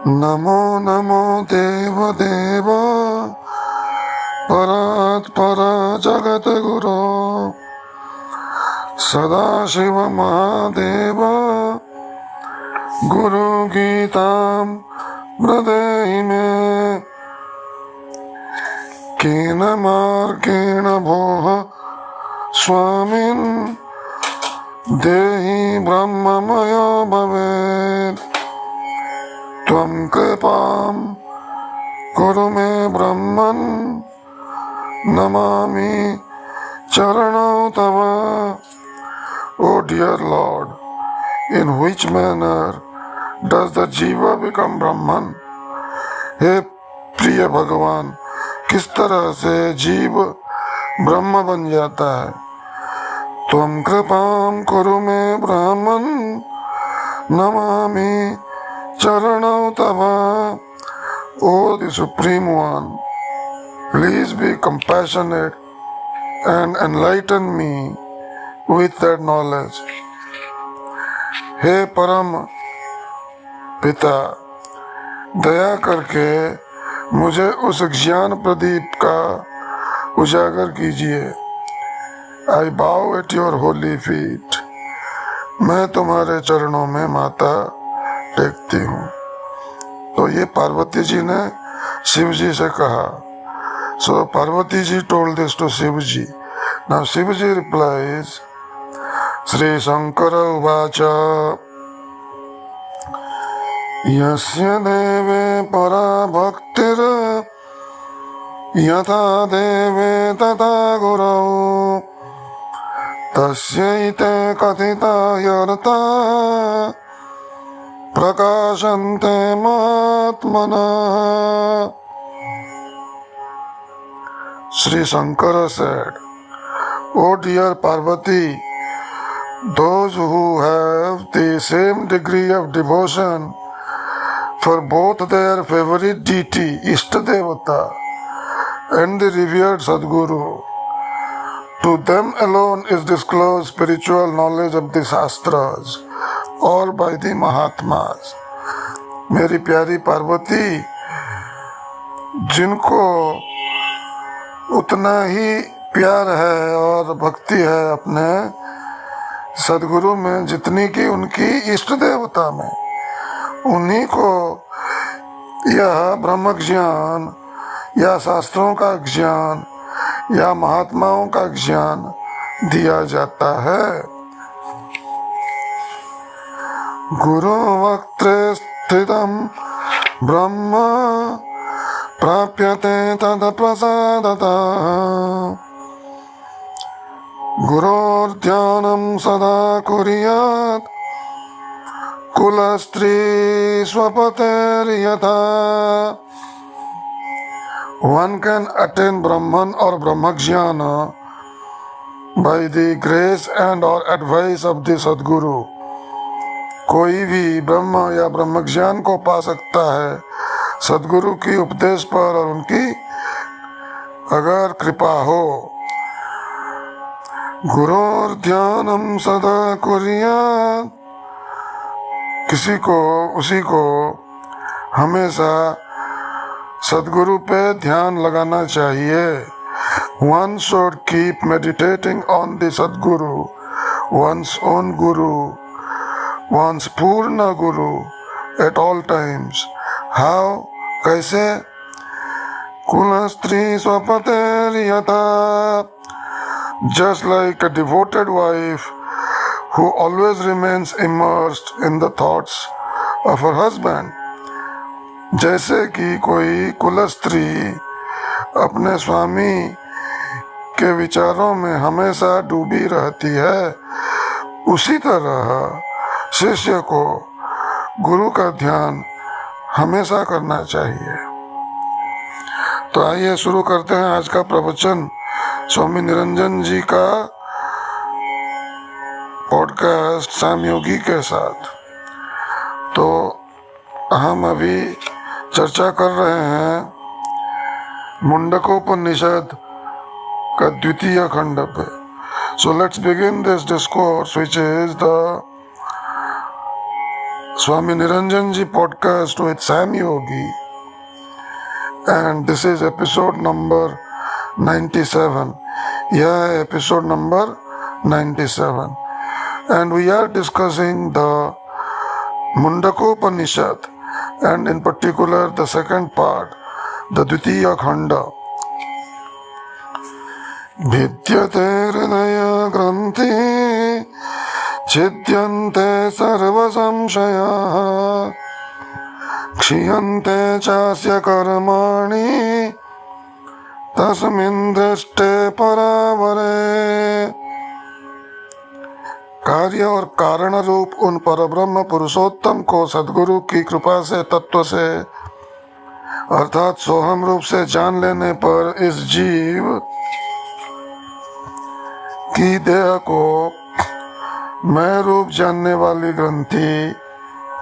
नमो नमो देव देव परात्पर जगद्गुरो सदाशिव महादेव गुरु गीतां प्रदेहि मे केन मार्गेण भोः स्वामिन् देहि ब्रह्ममयो भवेत् त्वं कृपां कुरु मे ब्रह्मन् नमामि चरणौ तव। O dear Lord, in which manner does the जीवा become ब्रह्मन? हे प्रिय भगवान, किस तरह से जीव ब्रह्म बन जाता है? त्वं कृपां कुरु मे ब्रह्मन् नमामि चरणौ तव। O the Supreme One, please be compassionate and enlighten me with that knowledge. हे परम पिता, दया करके मुझे उस ज्ञान प्रदीप का उजागर कीजिए। I bow at your holy feet. मैं तुम्हारे चरणों में माथा टेकती हूँ। तो ये पार्वती जी ने शिव जी से कहा। So Parvati ji told this to Shivaji. Now Shivaji replies, Sri Shankara uvacha Yasya deve para bhaktir Yatha deve tata gurau Tasyaite kathita yarta Prakashante matmana. Sri Shankara said, O dear Parvati, those who have the same degree of devotion for both their favorite deity, Ishtadevata, and the revered Sadguru, to them alone is disclosed spiritual knowledge of the Shastras or by the Mahatmas. मेरी प्यारी पार्वती, जिनको उतना ही प्यार है और भक्ति है अपने सदगुरु में जितनी की उनकी इष्ट देवता में, उन्हीं को यह ब्रह्म ज्ञान या शास्त्रों का ज्ञान या महात्माओं का ज्ञान दिया जाता है। गुरु वक्त्रे स्थितं ब्रह्म प्राप्यते तद प्रसादतः गुरोर्ध्यानं सदा कुर्यात् कुलस्त्री स्वपतेर्यथा। One can attain Brahman or Brahmajnana by the grace and or advice of the Sadguru. कोई भी ब्रह्म या ब्रह्मज्ञान को पा सकता है सदगुरु की उपदेश पर और उनकी अगर कृपा हो। गुरोर ध्यानम सदा कुर्यात्, उसी को हमेशा सदगुरु पे ध्यान लगाना चाहिए। One should keep meditating on the Sadguru, one's own Guru, one's Purna Guru at all times. How? कैसे? कुलस्त्री स्वपतेर्यथा, just like a devoted wife who always remains immersed in the thoughts of her husband. जैसे कि कोई कुलस्त्री अपने स्वामी के विचारों में हमेशा डूबी रहती है, उसी तरह शिष्य को गुरु का ध्यान हमेशा करना चाहिए। तो आइए शुरू करते हैं आज का प्रवचन स्वामी निरंजन जी का पॉडकास्ट श्याम योगी के साथ। तो हम अभी चर्चा कर रहे हैं मुंडकोपनिषद का द्वितीय खंड पे। So let's begin this discourse, which is the Swami Niranjan Ji podcast with Sam Yogi, and this is episode number 97. Yeah, episode number 97, and we are discussing the Mundakopanishad, and in particular the second part, the Dvitiya Khanda. भिद्यते हृदय ग्रन्थि छिद्यन्ते सर्वसंशयाः क्षीयन्ते चास्य कर्माणि तस्मिन् दृष्टे परावरे। कार्य और कारण रूप उन परब्रह्म पुरुषोत्तम को सद्गुरु की कृपा से तत्व से अर्थात सोहम रूप से जान लेने पर इस जीव की देह को मैं रूप जानने वाली ग्रंथि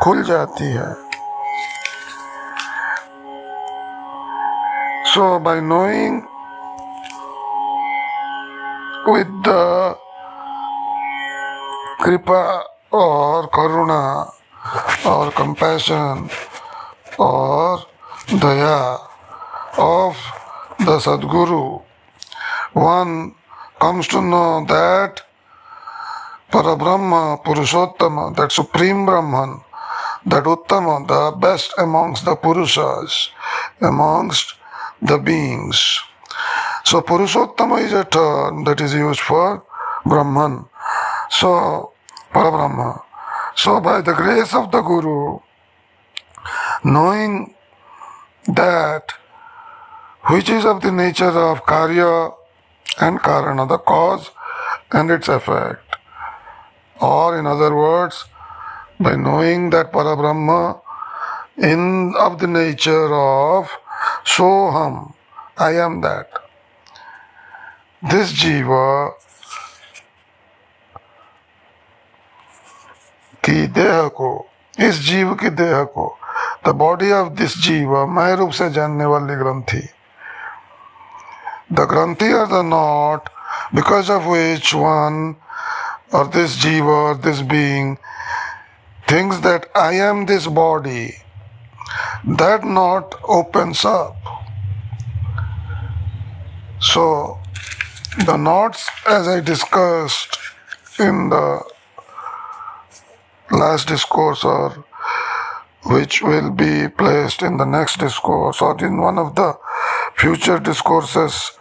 खुल जाती है। So by knowing with the कृपा और करुणा और compassion और दया of the Sadguru, one comes to know that Parabrahma, Purushottama, that Supreme Brahman, that Uttama, the best amongst the Purushas, amongst the beings. So Purushottama is a term that is used for Brahman. So Parabrahma. So by the grace of the Guru, knowing that which is of the nature of Karya and Karana, the cause and its effect. Or in other words, by knowing that Parabrahma in of the nature of Soham, I am that. This Jiva की देह को, इस जीव की देह को, the body of this Jiva, मैं रूप से जानने वाली ग्रंथि. The granthi or the knot because of which one or this jiva or this being thinks that I am this body, that knot opens up. So the knots, as I discussed in the last discourse, or which will be placed in the next discourse or in one of the future discourses,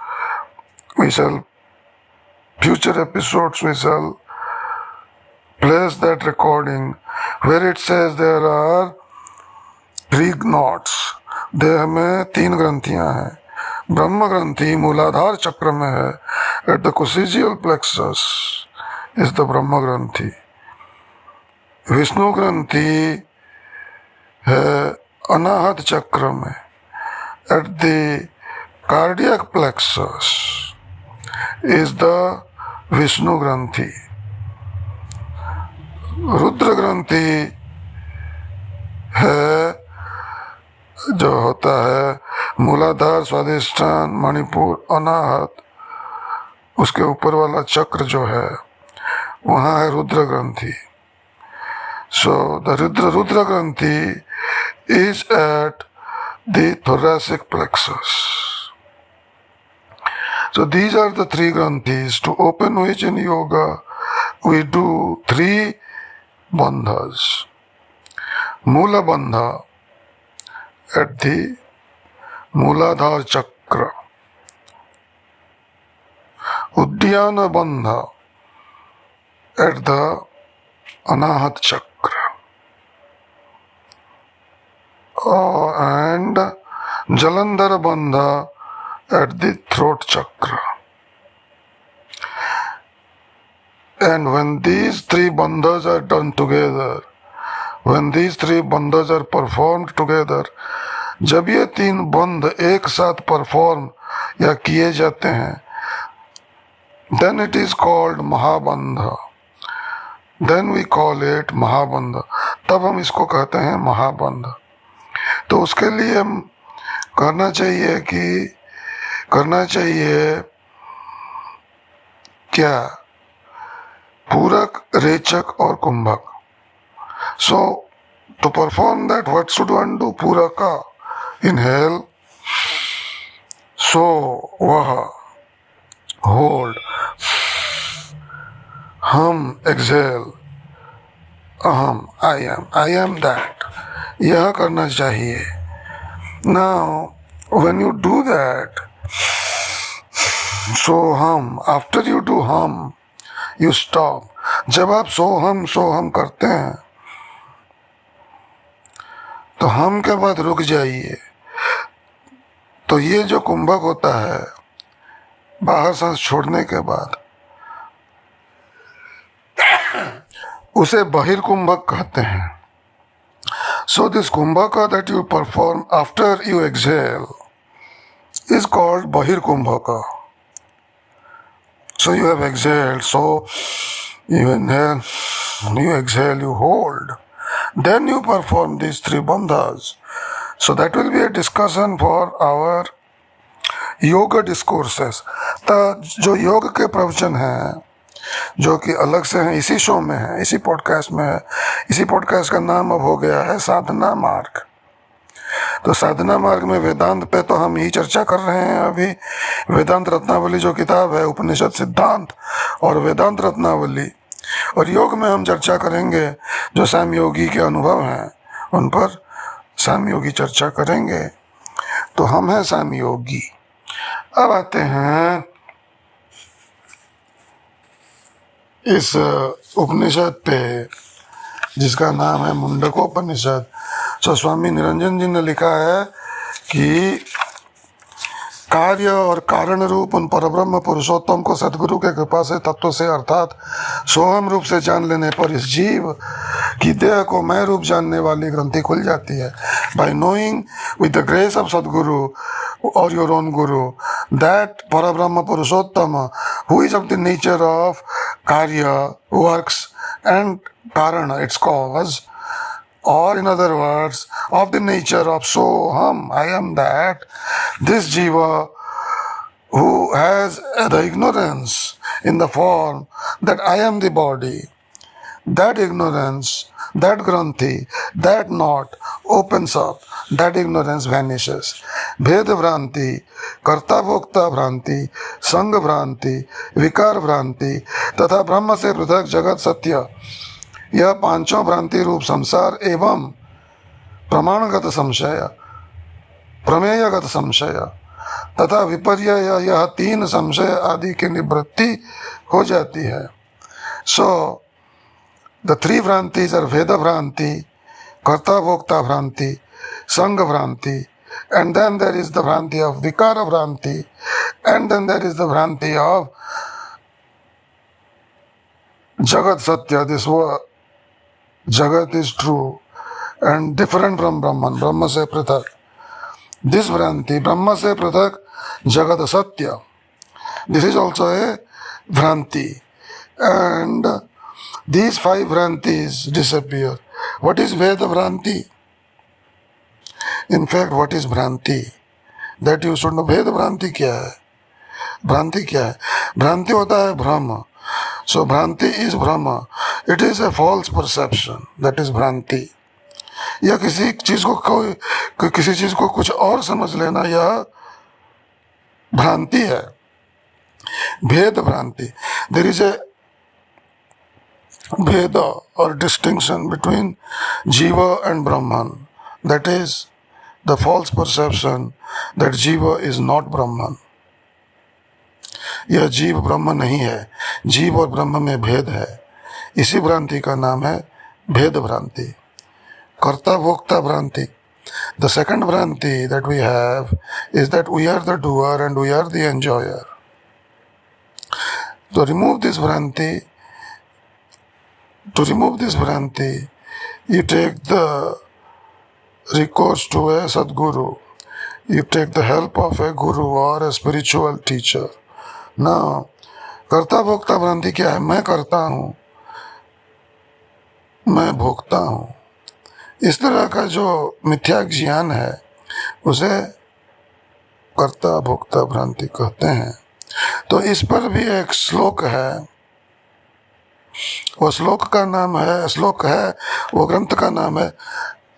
future episodes we shall place that recording where it says there are 3 knots. देह में 3 ग्रंथियां हैं. ब्रह्म ग्रंथि मूलाधार चक्र में है. At the coccygeal plexus is the ब्रह्म ग्रंथि. विष्णु ग्रंथि है अनाहत चक्र में. At the cardiac plexus is the Vishnu ग्रंथि. रुद्र ग्रंथि है जो होता है मूलाधार, स्वादिष्ठान, मणिपुर, अनाहत, उसके ऊपर वाला चक्र जो है वहाँ है रुद्र ग्रंथि. So the रुद्र ग्रंथि is at the thoracic plexus. So these are the 3 granthis to open which in yoga we do 3 bandhas. Mula bandha at the Mooladhar chakra. Uddiyana bandha at the Anahat chakra. And Jalandhar bandha at the throat chakra. And when these 3 bandhas are done together, when these 3 bandhas are performed together, जब ये 3 बंध एक साथ perform या किए जाते हैं, then it is called महाबंध. Then we call it महाबंध. तब हम इसको कहते हैं महाबंध. तो उसके लिए हम करना चाहिए क्या? पूरक, रेचक और कुंभक. So To perform that, what should one do? Puraka. Inhale. So, vaha. Hold. Hum. Exhale. Aham. I am that. यह करना चाहिए. Now, when you do that, so hum, after you do hum, you stop. जब आप सोहम करते हैं तो हम के बाद रुक जाइए. तो ये जो कुंभक होता है बाहर सांस छोड़ने के बाद, उसे बहिर्कुंभक कहते हैं. So this kumbhaka that you perform after you exhale is called bahirkumbhaka. So you have exhaled, so you inhale, you exhale, you hold. Then you perform these 3 bandhas. So that will be a discussion for our yoga discourses. तो जो योग के प्रवचन हैं जो कि अलग से हैं, इसी शो में है, इसी पॉडकास्ट में है. इसी पॉडकास्ट का नाम अब हो गया है साधना मार्ग. तो साधना मार्ग में वेदांत पे तो हम ही चर्चा कर रहे हैं. अभी वेदांत रत्नावली जो किताब है, उपनिषद सिद्धांत और वेदांत रत्नावली, और योग में हम चर्चा करेंगे जो साम योगी के अनुभव हैं उन पर साम योगी चर्चा करेंगे. तो हम हैं साम योगी. अब आते हैं इस उपनिषद पे जिसका नाम है मुंडकोपनिषद. तो स्वामी निरंजन जी ने लिखा है कि कार्य और कारण रूप उन परब्रह्म पुरुषोत्तम को सदगुरु के कृपा से तत्व से अर्थात सोहम रूप से जान लेने पर इस जीव की देह को मैं रूप जानने वाली ग्रंथि खुल जाती है. By knowing with the grace of सदगुरु और योर ओन गुरु दैट परब्रह्म पुरुषोत्तम who is of the nature of कार्य वर्क्स एंड कारण it's cause, or in other words, of the nature of Soham, I am that, this Jiva who has the ignorance in the form that I am the body, that ignorance, that Granthi, that knot opens up, that ignorance vanishes. Bhed Vranti, Karta Bhokta Vranti, Sang Vranti, Vikar Vranti, तथा ब्रह्म से पृथक जगत सत्य, यह पांचों भ्रांति रूप संसार एवं प्रमाणगत संशय, प्रमेयगत संशय तथा विपर्य, यह 3 संशय आदि की निवृत्ति हो जाती है. सो द 3 भ्रांतिज आर भेद भ्रांति, कर्ता भोक्ता भ्रांति, संग भ्रांति, and then there is the bhranti of vikara bhranti, and then there is the bhranti of jagat satya. This Jagat is true and different from Brahman, Brahma se prathak. This Vranti, Brahma se prathak, Jagat Satya. This is also a Vranti. And these 5 Vrantis disappear. What is Veda Vranti? In fact, what is Vranti? That you should know. Veda Vranti क्या है? भ्रांति क्या है? भ्रांति होता है भ्रम. So भ्रांति is भ्रम. It is a false perception. That is भ्रांति. या किसी चीज को कुछ और समझ लेना, यह भ्रांति है. भेद भ्रांति. There is a भेद or distinction between Jiva and Brahman. That is the false perception that Jiva is not Brahman. यह जीव ब्रह्म नहीं है. जीव और ब्रह्म में भेद है. इसी भ्रांति का नाम है भेद भ्रांति. कर्ता भोक्ता भ्रांति. The second भ्रांति that we have is that we are the doer and we are the enjoyer. To remove this भ्रांति, you take the recourse to a Sadguru. You take the help of a guru or a spiritual teacher. Now, कर्ता भोक्ता भ्रांति क्या है? मैं करता हूँ, मैं भोगता हूँ. इस तरह का जो मिथ्या ज्ञान है उसे कर्ता भोक्ता भ्रांति कहते हैं. तो इस पर भी एक श्लोक है वो श्लोक का नाम है, श्लोक है, वो ग्रंथ का नाम है।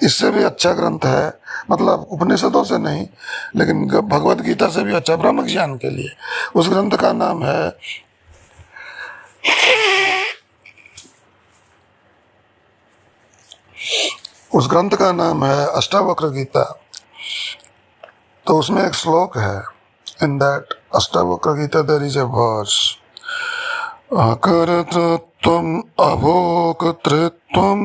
इससे भी अच्छा ग्रंथ है, मतलब उपनिषदों से नहीं, लेकिन भगवत गीता से भी अच्छा ब्रह्म ज्ञान के लिए। उस ग्रंथ का नाम है अष्टावक्र गीता। तो उसमें एक श्लोक है, in that Ashtavakra Gita there is a verse, अकर्तृत्वम् अभोक्तृत्वम्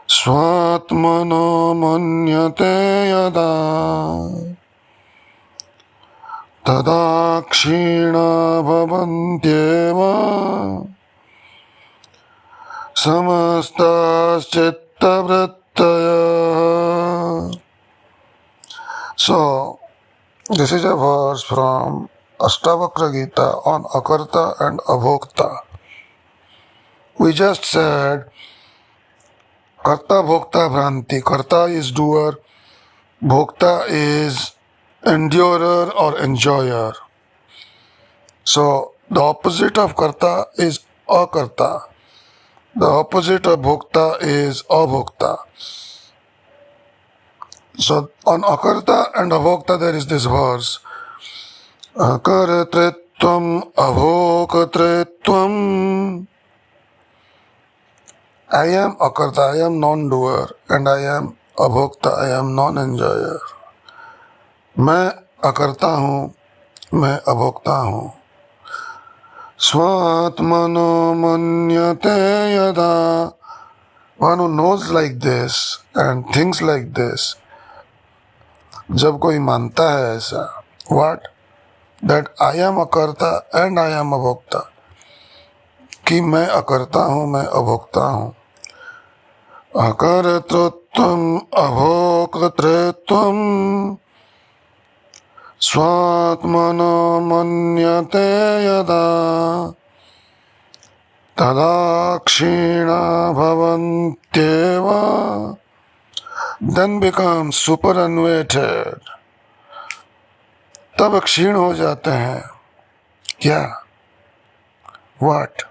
स्वात्मनो मन्यते यदा तदा क्षीणा भवन्त्येव समस्ताश्चित्तवृत्तयः। So, this is a verse from Ashtavakra Gita on Akarta and Abhokta. We just said Karta Bhokta Bhranti. Karta is doer, Bhokta is endurer or enjoyer. So the opposite of Karta is Akarta. The opposite of Bhokta is Abhokta. So on Akarta and Abhokta there is this verse, Akartritvam Abhokatritvam. I am Akarta, I am non-doer, and I am Abhokta, I am non-enjoyer. मैं अकर्ता हूँ, मैं अभोक्ता हूँ। स्वात्मनो मन्यते यदा. One who knows like this and thinks like this, जब कोई मानता है ऐसा, what? That I am अकर्ता and I am अभोक्ता, कि मैं अकर्ता हूँ, मैं अभोक्ता हूँ। अकर्तृत्वम् अभोक्तृत्वम् स्वात्मनो मन्यते यदा तदा क्षीणा भवन्त्येव. Then become superannuated. तब क्षीण हो जाते हैं। क्या? What?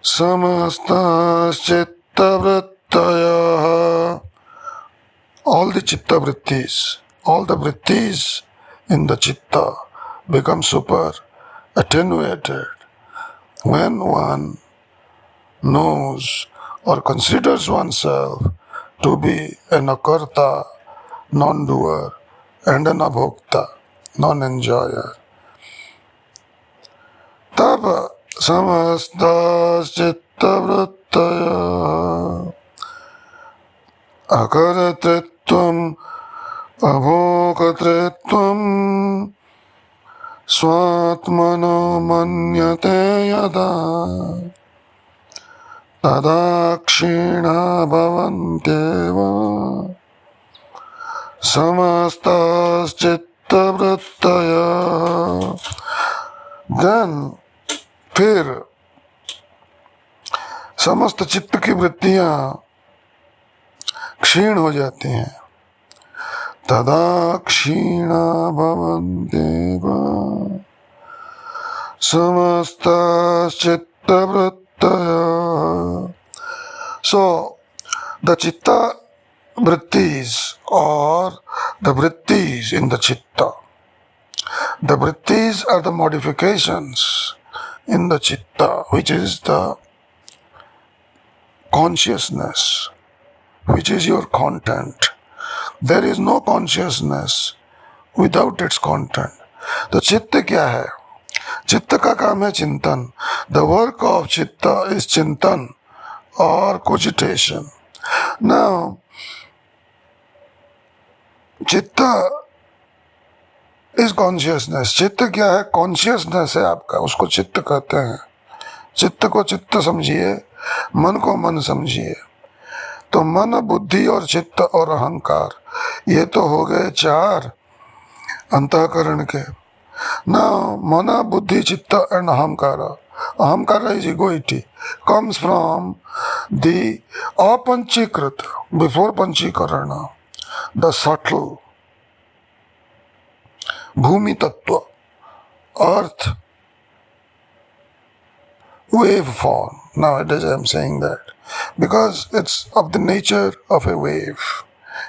समस्ताश्चित्तवृत्तयः. All the chitta vrittis, all the vrittis in the chitta become super attenuated when one knows or considers oneself to be an akarta, non-doer, and an abhokta, non-enjoyer. Tava samastaschittavrittaya akaratritvam abhokatritvam swatmano manyate yada tada kshina bhavantyeva samastaschittavrittaya. Then फिर समस्त चित्त की वृत्तियां क्षीण हो जाती हैं। तदा क्षीणा भवन्त्येव समस्ताश्चित्तवृत्तयः. So the chitta vrittis or the vrittis in the chitta, the vrittis are the modifications in the chitta, which is the consciousness, which is your content. There is no consciousness without its content. तो चित्त क्या है? चित्त का काम है चिंतन. The work of chitta is चिंतन or cogitation. Now, चित्त is consciousness. चित्त क्या है? कॉन्शियसनेस है आपका, उसको चित्त कहते हैं. चित्त को चित्त समझिए, मन को मन समझिए. तो मन, बुद्धि और चित्त और अहंकार, ये तो हो गए चार अंतःकरण के. Now, mana, buddhi, chitta and ahamkara. Ahamkara is egoity. Comes from the apanchikrit, before panchikarana, the subtle. Bhumi tattva, earth, wave form. Nowadays I am saying that because it's of the nature of a wave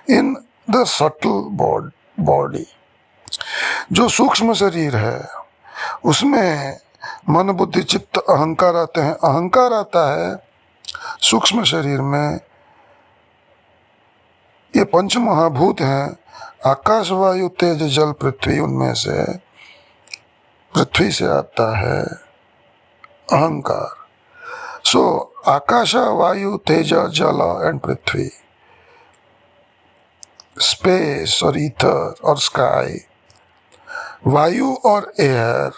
in the subtle body. जो सूक्ष्म शरीर है उसमें मन बुद्धि चित्त अहंकार आते हैं. अहंकार आता है सूक्ष्म शरीर में. ये पंच महाभूत हैं, आकाश वायु तेज जल पृथ्वी. उनमें से पृथ्वी से आता है अहंकार. सो आकाश वायु तेज जल एंड पृथ्वी, स्पेस और ईथर और स्काई, वायु और एयर,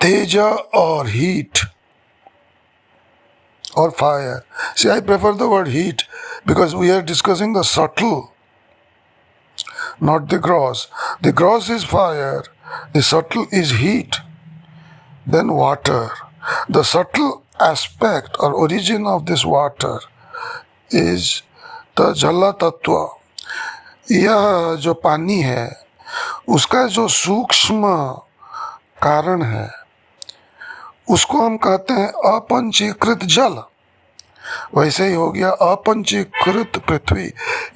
तेज और heat or fire. See, I prefer the word heat because we are discussing the subtle, not the gross. The gross is fire, the subtle is heat, then water. The subtle aspect or origin of this water is the Jala Tattva. यह जो पानी है उसका जो सूक्ष्म कारण है उसको हम कहते हैं अपंचीकृत जल. वैसे ही हो गया अपंचीकृत पृथ्वी.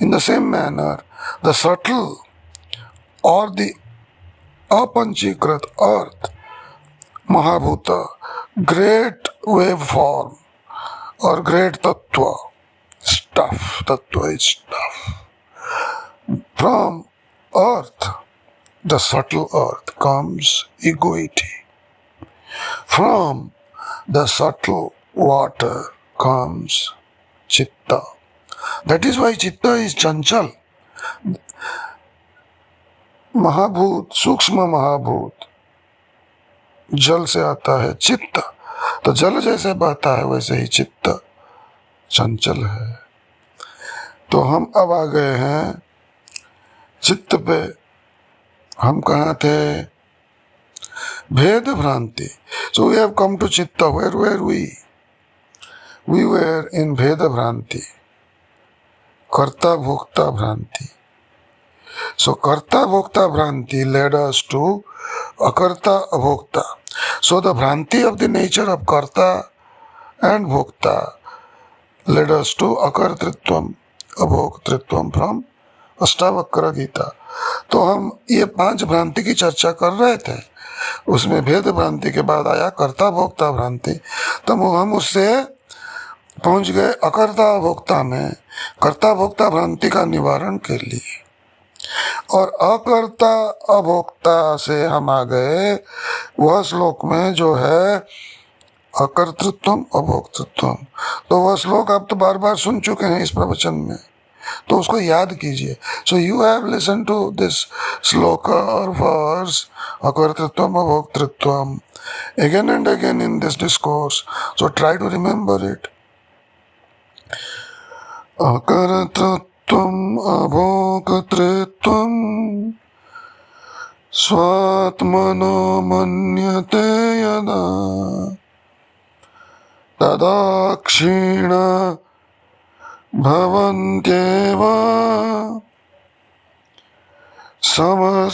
In the same manner the subtle और द अपंचीकृत अर्थ, महाभूत, ग्रेट वेव फॉर्म और ग्रेट तत्व, स्टफ. तत्व is stuff. From earth, the subtle earth, comes equity. From the subtle water comes chitta. That is why chitta is chanchal. महाभूत, सूक्ष्म महाभूत जल से आता है चित्त. तो जल जैसे बहता है वैसे ही चित्त चंचल है. तो हम अब आ गए हैं चित्त पे. हम कहाँ थे? भेद भ्रांति. So we have come to Chitta. Where were we? We were in Bheda Bhranti. Karta Bhokta Bhranti. So Karta Bhokta Bhranti led us to Akarta Bhokta. So the Bhranti of the nature of Karta and Bhokta led us to Akartritvam, Abhoktritvam from Ashtavakra Gita. तो हम ये 5 भ्रांति की चर्चा कर रहे थे. उसमें भेद भ्रांति के बाद आया कर्ता भोक्ता भ्रांति. तो हम उससे पहुंच गए अकर्ता भोक्ता में, कर्ता भोक्ता भ्रांति का निवारण के लिए. और अकर्ता अभोक्ता से हम आ गए वह श्लोक में जो है अकर्तृत्वम अभोक्तृत्वम. तो वह श्लोक आप तो बार बार सुन चुके हैं इस प्रवचन में, तो उसको याद कीजिए. So you have listen to this shloka और verse akartritvam abhoktritvam again and again in this discourse. So try to remember it. अकर्तृत्वम अभोक्तृत्वम स्वात्मनो मन्यते यदा तदा क्षीण भवन्त्येव समस्ताश्चित्तवृत्तयः.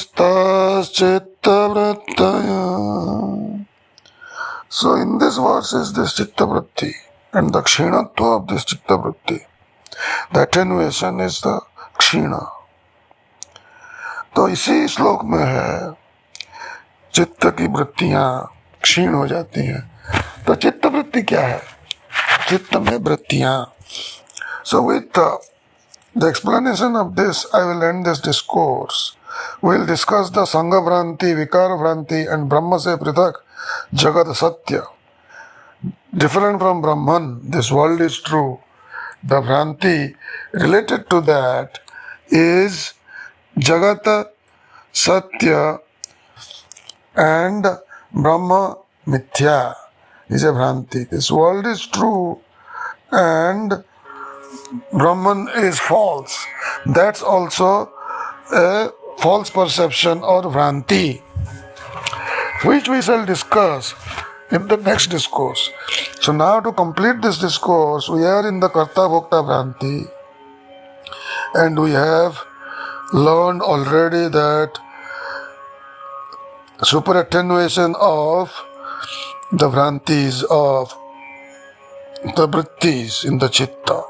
So in this verse is this chittavritti and the kshinatva of this chittavritti. The attenuation is the kshina. तो इसी श्लोक में है चित्त की वृत्तियां क्षीण हो जाती हैं. तो चित्त वृत्ति क्या है? चित्त में वृत्तियां. So with the explanation of this, I will end this discourse. We will discuss the Sangha Bhranti, Vikara Bhranti and Brahma se Prithak Jagat Satya. Different from Brahman, this world is true. The Bhranti related to that is Jagat Satya and Brahma Mithya is a Bhranti. This world is true and Brahman is false. That's also a false perception or Bhranti, which we shall discuss in the next discourse. So now to complete this discourse, we are in the Karta Bhokta Bhranti and we have learned already that super attenuation of the vrantis of the vrittis in the chitta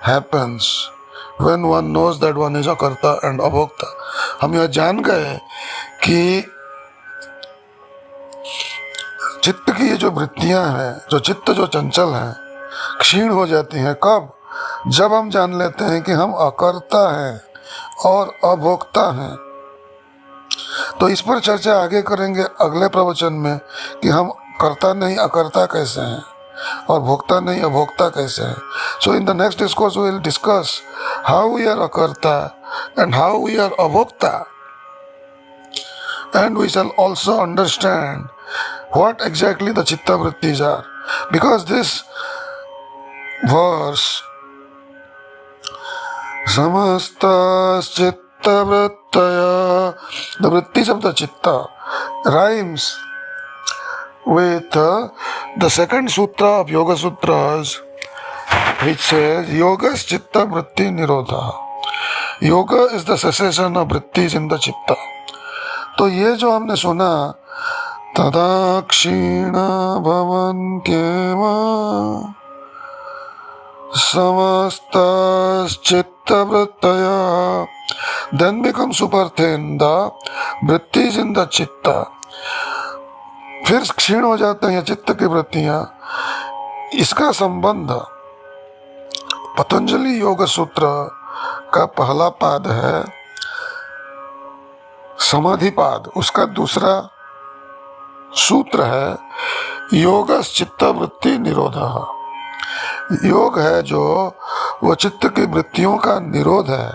happens when one knows that one is akarta and abhokta. हम यह जान गए कि चित्त की ये जो वृत्तियां हैं, जो चित्त जो चंचल हैं, क्षीण हो जाती हैं। कब? जब हम जान लेते हैं कि हम अकर्ता हैं और अभोक्ता हैं। तो इस पर चर्चा आगे करेंगे अगले प्रवचन में कि हम कर्ता नहीं अकर्ता कैसे हैं और भोक्ता नहीं अभोक्ता कैसे हैं। So in the next discourse we will discuss how we are अकर्ता एंड हाउ वी आर अभोक्ता, and we shall also understand what exactly the chitta vrittis are, because this verse samastas chitta vrittaya, the vrittis of the chitta, rhymes with the second sutra of Yoga Sutras, which says yogas chitta vritti nirodha. Yoga is the cessation of vrittis in the chitta. तो ये जो हमने सुना तदा क्षीणा भवन्त्येव samastashchittavrittaya, then become superthen the vrittis in the chitta. फिर क्षीण हो जाते हैं चित्त की वृत्तियां। इसका संबंध पतंजलि योग सूत्र का पहला पाद है समाधि पाद, उसका दूसरा सूत्र है योगस चित्त वृत्ति निरोधा। योग है जो वो चित्त की वृत्तियों का निरोध है।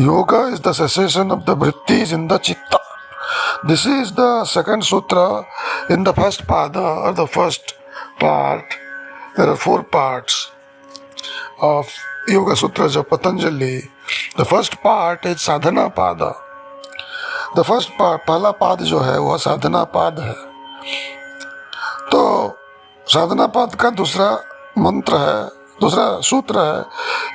Yoga is the cessation of the वृत्तिज इन द चित्ता. This is the second sutra in the first pada or the first part. There are 4 parts of Yoga Sutras of Patanjali. The first part is sadhana pada. The first part, पहला पाद जो है वह साधना पाद है. तो साधना पाद का दूसरा मंत्र है, दूसरा सूत्र है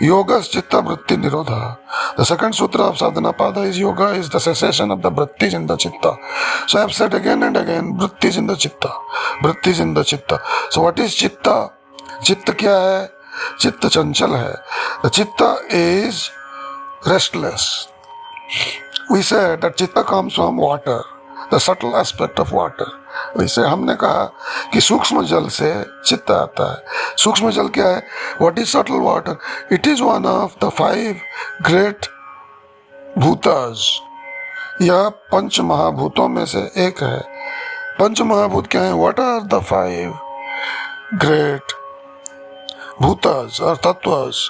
योगस चित्त वृत्ति निरोधा. The second sutra of sadhana pada is yoga is the cessation of the vrittis in the chitta. So I have said again and again, vrittis in the chitta, vrittis in the chitta. So what is chitta? चित्त क्या है? चित्त चंचल है. The chitta is restless. We said that chitta comes from water, the subtle aspect of water. वैसे हमने कहा कि सूक्ष्म जल से चित्त आता है. सूक्ष्म जल क्या है? What is subtle water? It is one of the 5 great bhutas. यह पंच महाभूतों में से एक है. पंच महाभूत क्या है? What are the 5 great bhutas or tattvas?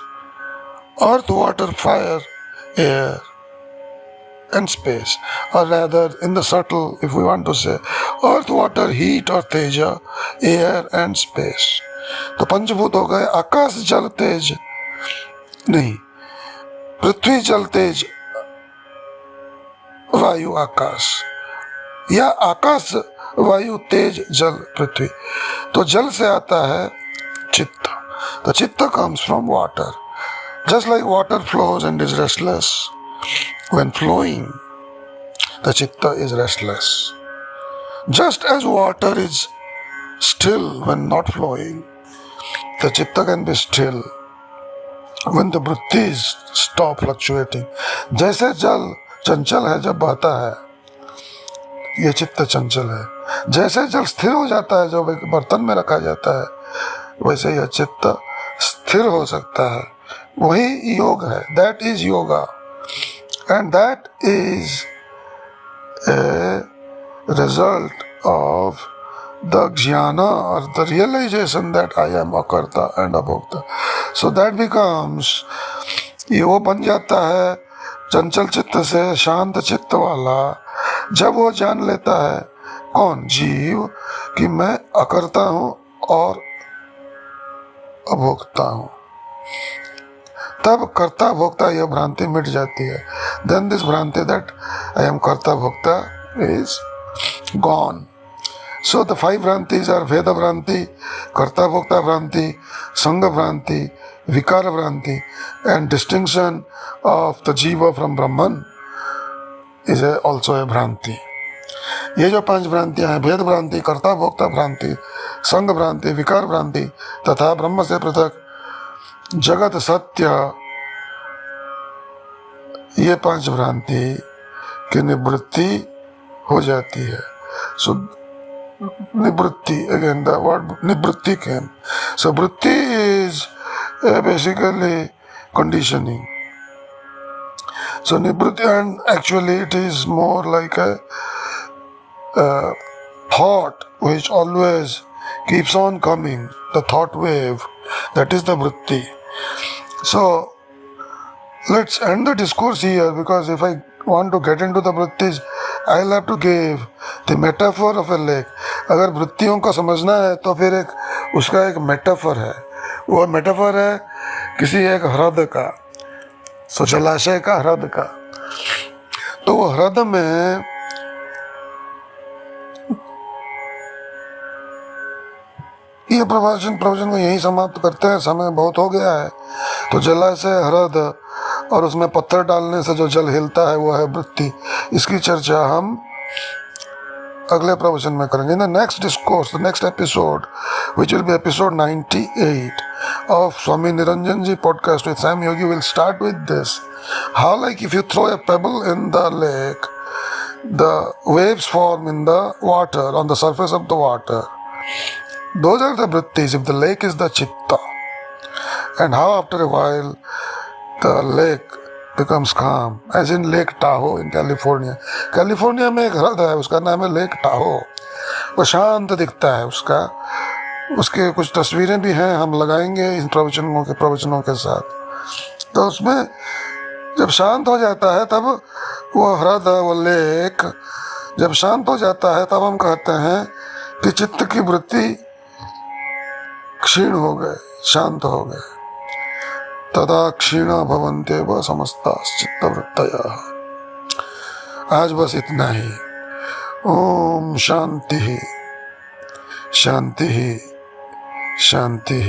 Earth, water, fire, air and space, or rather in the subtle, if we want to say, earth, water, heat or teja, air and space. तो पंचभूत हो गए. आकाश जल तेज नहीं, पृथ्वी जल तेज वायु आकाश, या आकाश वायु तेज जल पृथ्वी. तो जल से आता है चित्त. The chitta comes from water. Just like water flows and is restless, when flowing, the chitta is restless. Just as water is still when not flowing, the chitta can be still when the vrittis stop fluctuating. जैसे जल चंचल है जब बहता है, ये चित्त चंचल है. जैसे जल स्थिर हो जाता है जब एक बर्तन में रखा जाता है, वैसे यह चित्त स्थिर हो सकता है. वही योग है. That is yoga. And that is a result of the jnana or the realization that I am akarta and abhokta. So that becomes, ये वो बन जाता है चंचल चित्त से शांत चित्त वाला जब वो जान लेता है, कौन? जीव, कि मैं अकर्ता हूँ और अभोक्ता हूँ. तब कर्ता भोक्ता यह भ्रांति मिट जाती है. Then this भ्रांति that I am karta bhokta is gone. So the 5 भ्रांतिज are Veda भ्रांति, कर्ता भोक्ता भ्रांति, संग भ्रांति, विकार भ्रांति, and distinction of the jiva from Brahman is also a भ्रांति. ये जो 5 भ्रांतियां हैं, भेद भ्रांति, कर्ता भोक्ता भ्रांति, संग भ्रांति, विकार भ्रांति तथा ब्रह्म से पृथक जगत सत्य, ये 5 भ्रांति की निवृत्ति हो जाती है। सो निवृत्ति, अगेन द वर्ड निवृत्ति केम, सो वृत्ति is basically conditioning. So nivritti, and actually it is more like a thought which always keeps on coming, the thought wave, that is the vritti. So let's end the discourse here, because if I want to get into the vrittis, I'll have to give the metaphor of a lake. अगर वृत्तियों को समझना है तो फिर एक उसका एक मेटाफर है, वो मेटाफर है किसी एक ह्रद का, सो जलाशय का, ह्रद का। तो वो ह्रद में ये प्रवचन को यही समाप्त करते हैं, समय बहुत हो गया है। तो जलाशय, ह्रद और उसमें पत्थर डालने से जो जल हिलता है वो है वृत्ति। इसकी चर्चा हम अगले प्रवचन में करेंगे। इन the next discourse, the next episode, which will be episode 98 of Swami Niranjan Ji podcast with Sam Yogi, will start with this. How, like, if you throw a pebble in the lake, the waves form in the water, on the surface of the water. Those are the vrittis, if the lake is the chitta. And how after a while the lake becomes calm, as in Lake Tahoe in California. California में एक ह्रद है, उसका नाम है lake Tahoe. वो शांत दिखता है, उसके कुछ तस्वीरें भी हैं, हम लगाएंगे इन प्रवचनों के साथ। तो उसमें जब शांत हो जाता है तब वो ह्रद, वो लेक जब शांत हो जाता है तब हम कहते हैं कि चित्त की वृत्ति क्षीण हो गए, शांत हो गए। तदा क्षीणा भवन्त्येव समस्ताश्चित्तवृत्तयः। आज बस इतना ही। ओम शांति शांति शांति।